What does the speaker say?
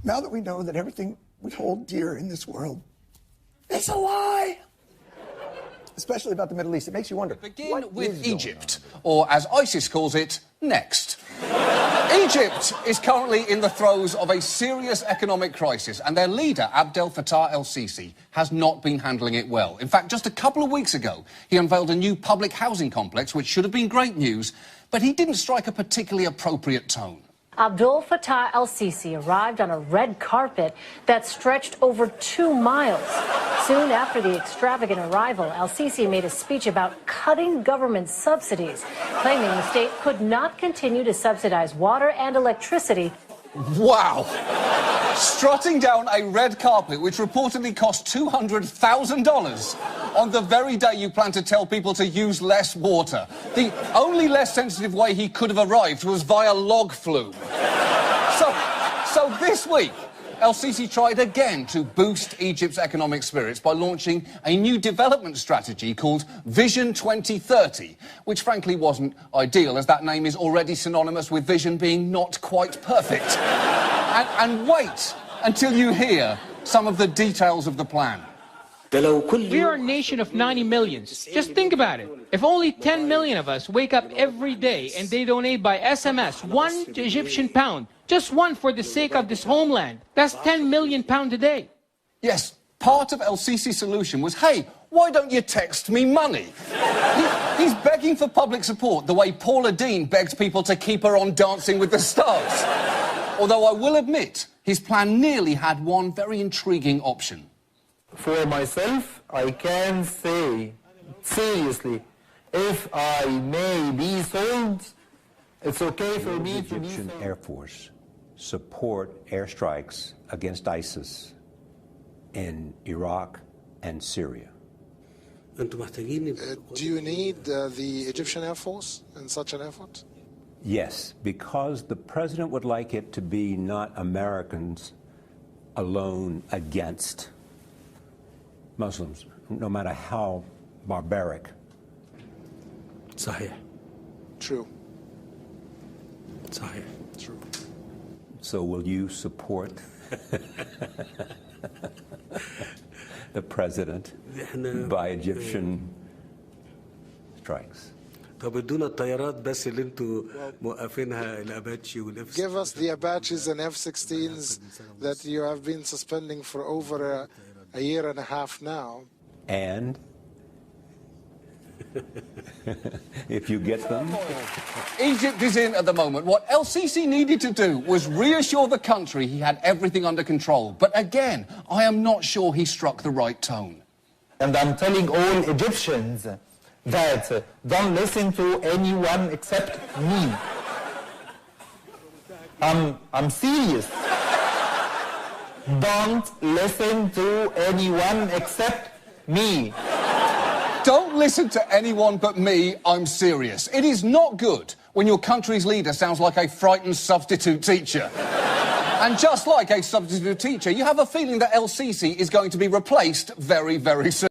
Now that we know that everything we hold dear in this world is a lie, especially about the Middle East, it makes you wonder. Begin with Egypt, or as ISIS calls it, next. Egypt is currently in the throes of a serious economic crisis, and their leader, Abdel Fattah el-Sisi, has not been handling it well. In fact, just a couple of weeks ago, he unveiled a new public housing complex, which should have been great news, but he didn't strike a particularly appropriate tone. Abdel Fattah el-Sisi arrived on a red carpet that stretched over 2 miles. Soon after the extravagant arrival, el-Sisi made a speech about cutting government subsidies, claiming the state could not continue to subsidize water and electricity. Wow! Strutting down a red carpet, which reportedly cost $200,000, on the very day you plan to tell people to use less water. The only less sensitive way he could have arrived was via log flume. So this week, el-Sisi tried again to boost Egypt's economic spirits by launching a new development strategy called Vision 2030, which frankly wasn't ideal, as that name is already synonymous with vision being not quite perfect. And wait until you hear some of the details of the plan. We are a nation of 90 million. Just think about it. If only 10 million of us wake up every day and they donate by SMS 1 Egyptian pound, just one for the sake of this homeland, that's 10 million pounds a day. Yes, part of el-Sisi's solution was, hey, why don't you text me money? He's begging for public support the way Paula Deen begged people to keep her on Dancing with the Stars. Although I will admit, his plan nearly had one very intriguing option. For myself, I can say, seriously, if I may be sold, it's okay for me to be sold. Egyptian Air Force support airstrikes against ISIS in Iraq and Syria. Do you need the Egyptian Air Force in such an effort? Yes, because the president would like it to be not Americans alone against Muslims, no matter how barbaric. True. True. So will you support the president by Egyptian strikes? Give us the Apaches and F-16s that you have been suspending for over a year and a half now. And if you get them... Egypt is in at the moment. What el-Sisi needed to do was reassure the country he had everything under control. But again, I am not sure he struck the right tone. And I'm telling all Egyptians that don't listen to anyone except me. I'm serious. Don't listen to anyone except me. Don't listen to anyone but me, I'm serious. It is not good when your country's leader sounds like a frightened substitute teacher. And just like a substitute teacher, you have a feeling that el-Sisi is going to be replaced very, very soon.